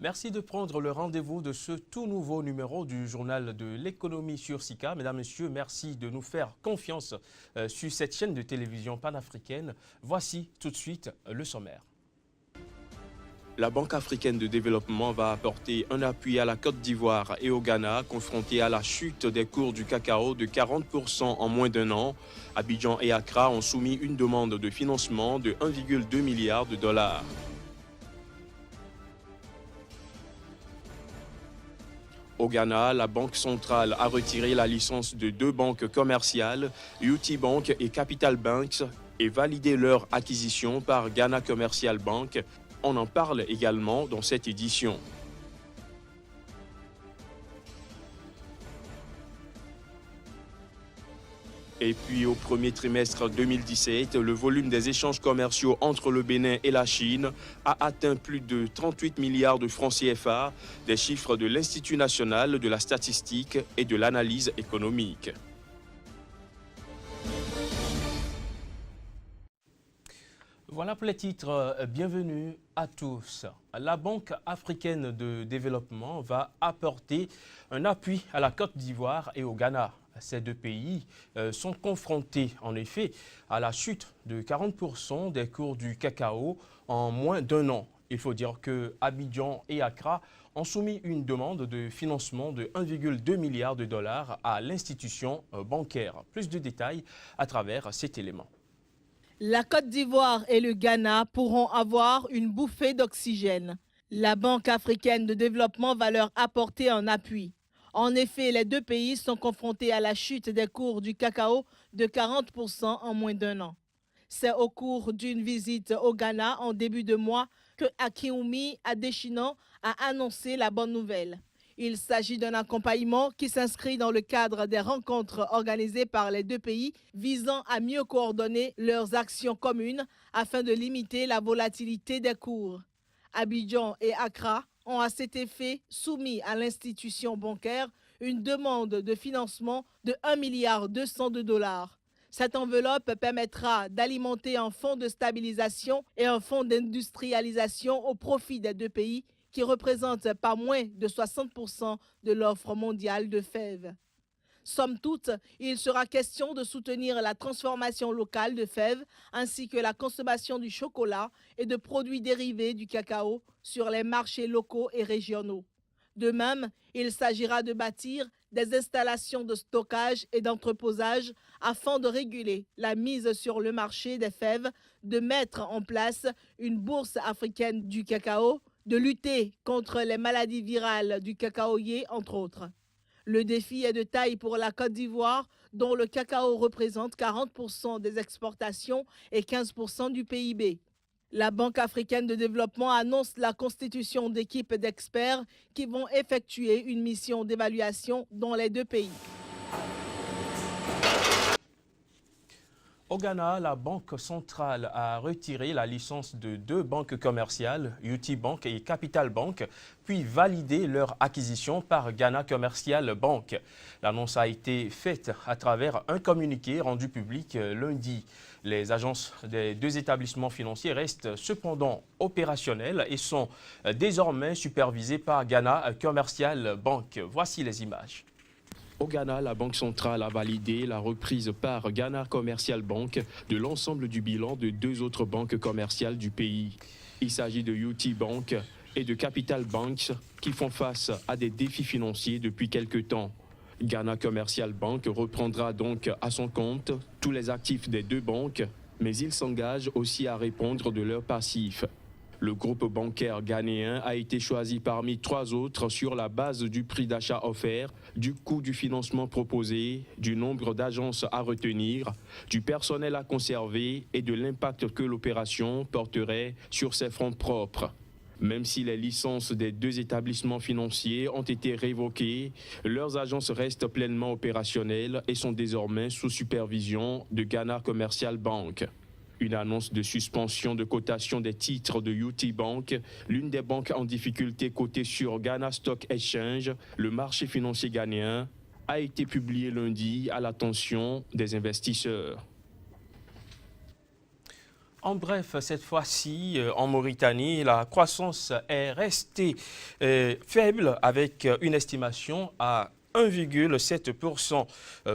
Merci de prendre le rendez-vous de ce tout nouveau numéro du journal de l'économie sur SICA. Mesdames, Messieurs, merci de nous faire confiance sur cette chaîne de télévision panafricaine. Voici tout de suite le sommaire. La Banque africaine de développement va apporter un appui à la Côte d'Ivoire et au Ghana, confrontés à la chute des cours du cacao de 40% en moins d'un an. Abidjan et Accra ont soumis une demande de financement de 1,2 milliard de dollars. Au Ghana, la Banque centrale a retiré la licence de 2 banques commerciales, UT Bank et Capital Banks, et validé leur acquisition par Ghana Commercial Bank. On en parle également dans cette édition. Et puis au premier trimestre 2017, le volume des échanges commerciaux entre le Bénin et la Chine a atteint plus de 38 milliards de francs CFA, des chiffres de l'Institut national de la statistique et de l'analyse économique. Voilà pour les titres. Bienvenue à tous. La Banque africaine de développement va apporter un appui à la Côte d'Ivoire et au Ghana. Ces deux pays sont confrontés en effet à la chute de 40% des cours du cacao en moins d'un an. Il faut dire que Abidjan et Accra ont soumis une demande de financement de 1,2 milliard de dollars à l'institution bancaire. Plus de détails à travers cet élément. La Côte d'Ivoire et le Ghana pourront avoir une bouffée d'oxygène. La Banque africaine de développement va leur apporter un appui. En effet, les deux pays sont confrontés à la chute des cours du cacao de 40% en moins d'un an. C'est au cours d'une visite au Ghana en début de mois que Akinwumi Adesina a annoncé la bonne nouvelle. Il s'agit d'un accompagnement qui s'inscrit dans le cadre des rencontres organisées par les deux pays visant à mieux coordonner leurs actions communes afin de limiter la volatilité des cours. Abidjan et Accra ont à cet effet soumis à l'institution bancaire une demande de financement de 1,2 milliard de dollars. Cette enveloppe permettra d'alimenter un fonds de stabilisation et un fonds d'industrialisation au profit des deux pays qui représentent pas moins de 60% de l'offre mondiale de fèves. Somme toute, il sera question de soutenir la transformation locale de fèves ainsi que la consommation du chocolat et de produits dérivés du cacao sur les marchés locaux et régionaux. De même, il s'agira de bâtir des installations de stockage et d'entreposage afin de réguler la mise sur le marché des fèves, de mettre en place une bourse africaine du cacao, de lutter contre les maladies virales du cacaoyer, entre autres. Le défi est de taille pour la Côte d'Ivoire, dont le cacao représente 40% des exportations et 15% du PIB. La Banque africaine de développement annonce la constitution d'équipes d'experts qui vont effectuer une mission d'évaluation dans les deux pays. Au Ghana, la Banque centrale a retiré la licence de 2 banques commerciales, UT Bank et Capital Bank, puis validé leur acquisition par Ghana Commercial Bank. L'annonce a été faite à travers un communiqué rendu public lundi. Les agences des 2 établissements financiers restent cependant opérationnelles et sont désormais supervisées par Ghana Commercial Bank. Voici les images. Au Ghana, la Banque centrale a validé la reprise par Ghana Commercial Bank de l'ensemble du bilan de 2 autres banques commerciales du pays. Il s'agit de UT Bank et de Capital Banks qui font face à des défis financiers depuis quelque temps. Ghana Commercial Bank reprendra donc à son compte tous les actifs des 2 banques, mais il s'engage aussi à répondre de leurs passifs. Le groupe bancaire ghanéen a été choisi parmi 3 autres sur la base du prix d'achat offert, du coût du financement proposé, du nombre d'agences à retenir, du personnel à conserver et de l'impact que l'opération porterait sur ses fonds propres. Même si les licences des 2 établissements financiers ont été révoquées, leurs agences restent pleinement opérationnelles et sont désormais sous supervision de Ghana Commercial Bank. Une annonce de suspension de cotation des titres de UT Bank, l'une des banques en difficulté cotée sur Ghana Stock Exchange, le marché financier ghanéen, a été publiée lundi à l'attention des investisseurs. En bref, cette fois-ci, en Mauritanie, la croissance est restée faible avec une estimation à 1,7%.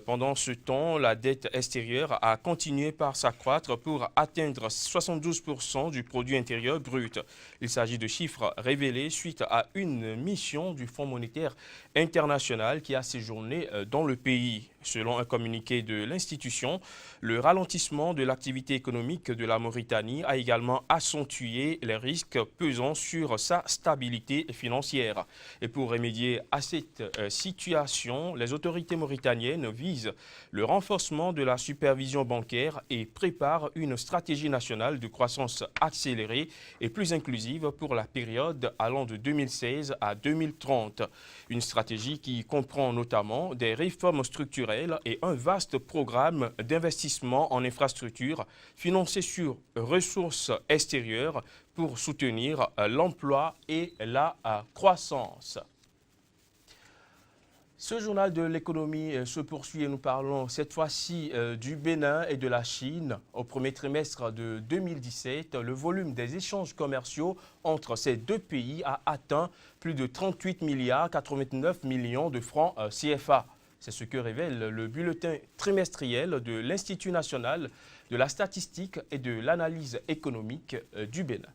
Pendant ce temps, la dette extérieure a continué par s'accroître pour atteindre 72% du produit intérieur brut. Il s'agit de chiffres révélés suite à une mission du Fonds monétaire international qui a séjourné dans le pays. Selon un communiqué de l'institution, le ralentissement de l'activité économique de la Mauritanie a également accentué les risques pesant sur sa stabilité financière. Et pour remédier à cette situation, les autorités mauritaniennes visent le renforcement de la supervision bancaire et préparent une stratégie nationale de croissance accélérée et plus inclusive pour la période allant de 2016 à 2030. Une stratégie qui comprend notamment des réformes structurelles et un vaste programme d'investissement en infrastructures financé sur ressources extérieures pour soutenir l'emploi et la croissance. Ce journal de l'économie se poursuit et nous parlons cette fois-ci du Bénin et de la Chine. Au premier trimestre de 2017, le volume des échanges commerciaux entre ces deux pays a atteint plus de 38 milliards 89 millions de francs CFA. C'est ce que révèle le bulletin trimestriel de l'Institut national de la statistique et de l'analyse économique du Bénin.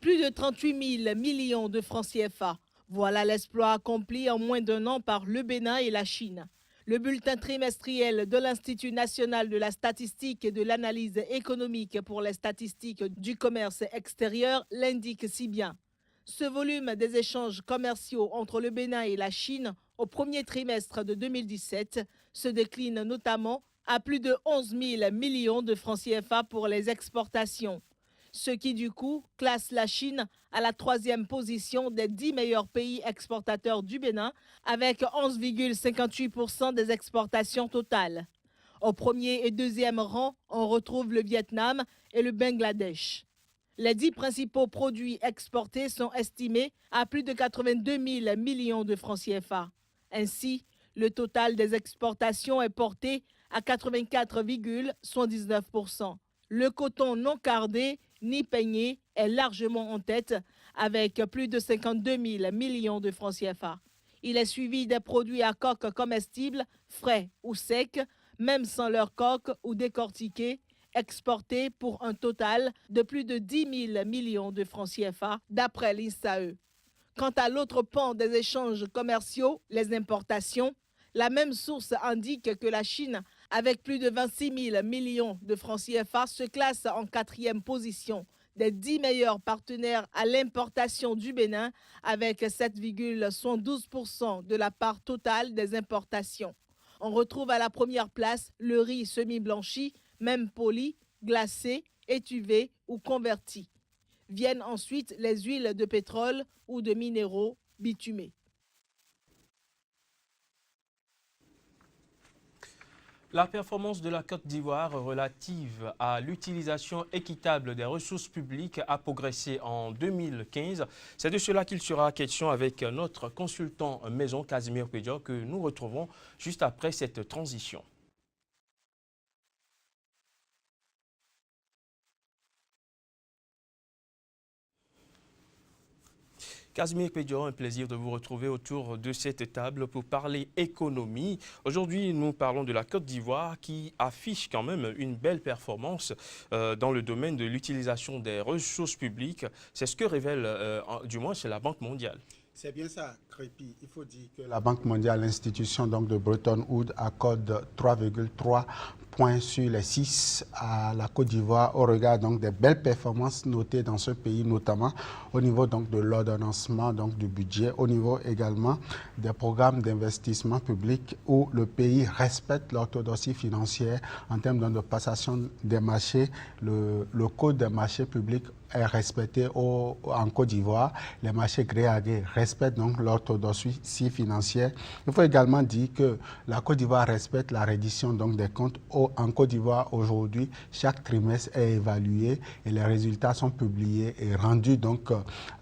Plus de 38 000 millions de francs CFA. Voilà l'exploit accompli en moins d'un an par le Bénin et la Chine. Le bulletin trimestriel de l'Institut national de la statistique et de l'analyse économique pour les statistiques du commerce extérieur l'indique si bien. Ce volume des échanges commerciaux entre le Bénin et la Chine au premier trimestre de 2017 se décline notamment à plus de 11 000 millions de francs CFA pour les exportations. Ce qui du coup classe la Chine à la 3e position des 10 meilleurs pays exportateurs du Bénin avec 11,58% des exportations totales. Au premier et deuxième rang, on retrouve le Vietnam et le Bangladesh. Les 10 principaux produits exportés sont estimés à plus de 82 000 millions de francs CFA. Ainsi, le total des exportations est porté à 84,79%. Le coton non cardé ni peigné est largement en tête avec plus de 52 000 millions de francs CFA. Il est suivi des produits à coque comestibles, frais ou secs, même sans leur coque ou décortiqués, exportés pour un total de plus de 10 000 millions de francs CFA d'après l'INSAE. Quant à l'autre pan des échanges commerciaux, les importations, la même source indique que la Chine, avec plus de 26 000 millions de francs CFA, se classe en 4e position des 10 meilleurs partenaires à l'importation du Bénin, avec 7,72% de la part totale des importations. On retrouve à la première place le riz semi-blanchi, même poli, glacé, étuvé ou converti. Viennent ensuite les huiles de pétrole ou de minéraux bitumés. La performance de la Côte d'Ivoire relative à l'utilisation équitable des ressources publiques a progressé en 2015. C'est de cela qu'il sera question avec notre consultant maison Casimir Pédio que nous retrouvons juste après cette transition. Casimir Pédio, un plaisir de vous retrouver autour de cette table pour parler économie. Aujourd'hui, nous parlons de la Côte d'Ivoire qui affiche quand même une belle performance dans le domaine de l'utilisation des ressources publiques. C'est ce que révèle, du moins, c'est la Banque mondiale. C'est bien ça, Crépi. Il faut dire que la Banque mondiale, l'institution donc de Bretton Woods, accorde 3,3 points sur les 6 à la Côte d'Ivoire au regard donc des belles performances notées dans ce pays, notamment au niveau donc de l'ordonnancement donc du budget, au niveau également des programmes d'investissement public où le pays respecte l'orthodoxie financière en termes de passation des marchés. Le code des marchés publics est respecté en Côte d'Ivoire. Les marchés gré à gré respectent donc l'orthodoxie financière. Il faut également dire que la Côte d'Ivoire respecte la reddition donc des comptes. En Côte d'Ivoire, aujourd'hui, chaque trimestre est évalué et les résultats sont publiés et rendus donc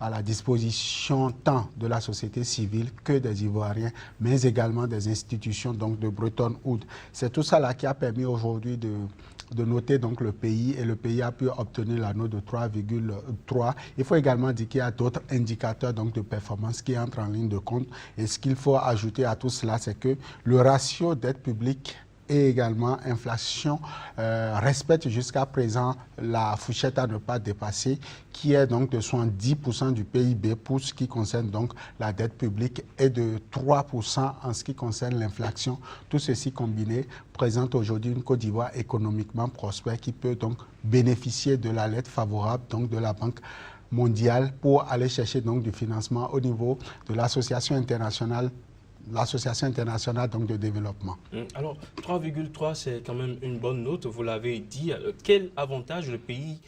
à la disposition tant de la société civile que des Ivoiriens, mais également des institutions donc de Bretton Woods. C'est tout ça là qui a permis aujourd'hui de noter donc le pays, et le pays a pu obtenir la note de 3,3. Il faut également dire qu'il y a d'autres indicateurs donc de performance qui entrent en ligne de compte, et ce qu'il faut ajouter à tout cela, c'est que le ratio dette publique et également inflation respecte jusqu'à présent la fourchette à ne pas dépasser, qui est donc de 70% du PIB pour ce qui concerne donc la dette publique et de 3% en ce qui concerne l'inflation. Tout ceci combiné présente aujourd'hui une Côte d'Ivoire économiquement prospère qui peut donc bénéficier de la lettre favorable donc de la Banque mondiale pour aller chercher donc du financement au niveau de l'association internationale donc de développement. Alors, 3,3, c'est quand même une bonne note, vous l'avez dit. Quel avantage le pays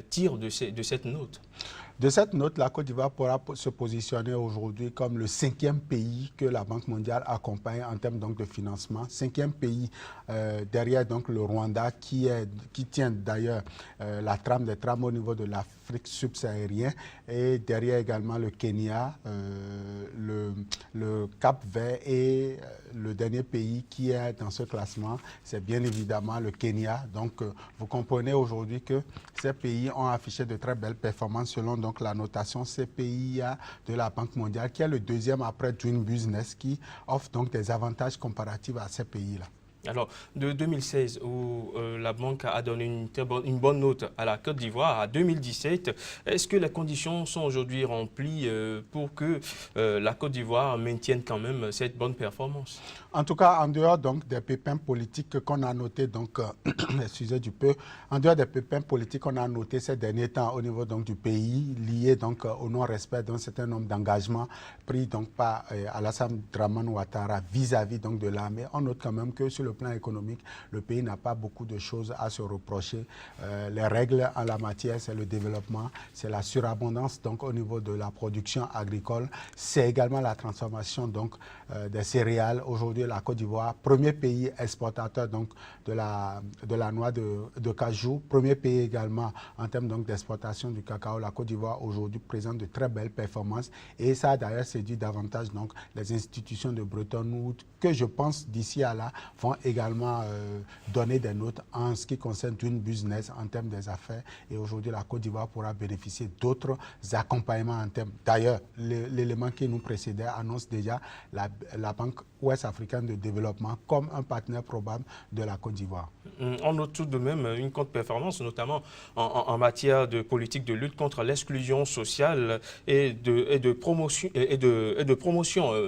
tire de cette note? De cette note, la Côte d'Ivoire pourra se positionner aujourd'hui comme le 5e pays que la Banque mondiale accompagne en termes donc de financement. 5e pays derrière donc le Rwanda qui tient d'ailleurs la trame des trames au niveau de l'Afrique subsaharienne, et derrière également le Kenya, le Cap-Vert, et le dernier pays qui est dans ce classement, c'est bien évidemment le Kenya. Donc vous comprenez aujourd'hui que ces pays ont affiché de très belles performances selon donc la notation CPIA de la Banque mondiale, qui est le 2e après Doing Business, qui offre donc des avantages comparatifs à ces pays-là. Alors, de 2016, où la banque a donné une bonne note à la Côte d'Ivoire, à 2017, est-ce que les conditions sont aujourd'hui remplies pour que la Côte d'Ivoire maintienne quand même cette bonne performance? En tout cas, en dehors donc des pépins politiques qu'on a notés, donc, excusez du peu, en dehors des pépins politiques qu'on a notés ces derniers temps au niveau donc du pays, liés donc au non-respect d'un certain nombre d'engagements pris donc par Alassane Dramane Ouattara vis-à-vis donc de l'armée, on note quand même que sur le plan économique, le pays n'a pas beaucoup de choses à se reprocher. Les règles en la matière, c'est le développement, c'est la surabondance donc au niveau de la production agricole, c'est également la transformation donc des céréales. Aujourd'hui, la Côte d'Ivoire, premier pays exportateur donc de la noix de cajou, premier pays également en termes donc d'exportation du cacao. La Côte d'Ivoire aujourd'hui présente de très belles performances, et ça a d'ailleurs séduit davantage donc les institutions de Bretton Woods, que je pense d'ici à là vont également donner des notes en ce qui concerne Doing Business en termes des affaires. Et aujourd'hui, la Côte d'Ivoire pourra bénéficier d'autres accompagnements en termes. D'ailleurs, l'élément qui nous précédait annonce déjà la Banque ouest-africaine de développement comme un partenaire probable de la Côte d'Ivoire. On note tout de même une contre-performance, notamment en matière de politique de lutte contre l'exclusion sociale et de promotion.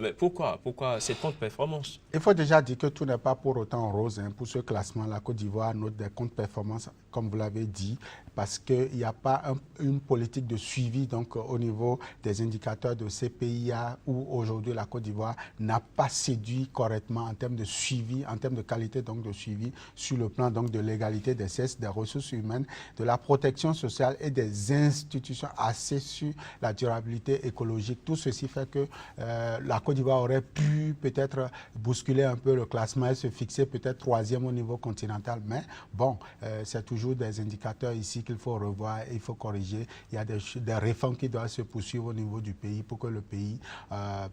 Mais pourquoi cette contre-performance? Il faut déjà dire que tout n'est pas pour autant rose. Pour ce classement, la Côte d'Ivoire note des contre-performances, comme vous l'avez dit, parce qu'il n'y a pas une politique de suivi donc, au niveau des indicateurs de CPIA, où aujourd'hui la Côte d'Ivoire n'a pas séduit correctement en termes de suivi, en termes de qualité donc, de suivi sur le plan donc, de l'égalité des sexes, des ressources humaines, de la protection sociale et des institutions assez sur la durabilité écologique. Tout ceci fait que la Côte d'Ivoire aurait pu peut-être bousculer un peu le classement et se fixer peut-être 3e au niveau continental. Mais bon, c'est toujours des indicateurs ici qu'il faut revoir et il faut corriger. Il y a des réformes qui doivent se poursuivre au niveau du pays pour que le pays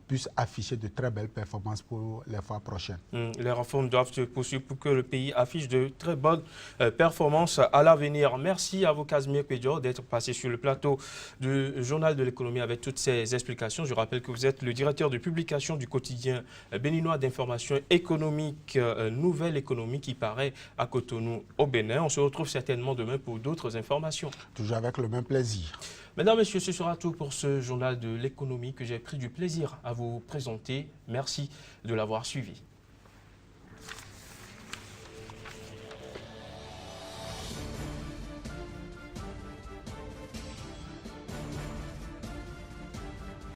puisse afficher de très belles performances pour les fois prochaines. Les réformes doivent se poursuivre pour que le pays affiche de très bonnes performances à l'avenir. Merci à vous, Casimir Pédior, d'être passé sur le plateau du Journal de l'économie avec toutes ces explications. Je rappelle que vous êtes le directeur de publication du quotidien béninois d'information économique, Nouvelle Économie, qui paraît à Cotonou, au Bénin. On se retrouve certainement demain pour d'autres informations. Toujours avec le même plaisir. Mesdames, Messieurs, ce sera tout pour ce journal de l'économie que j'ai pris du plaisir à vous présenter. Merci de l'avoir suivi.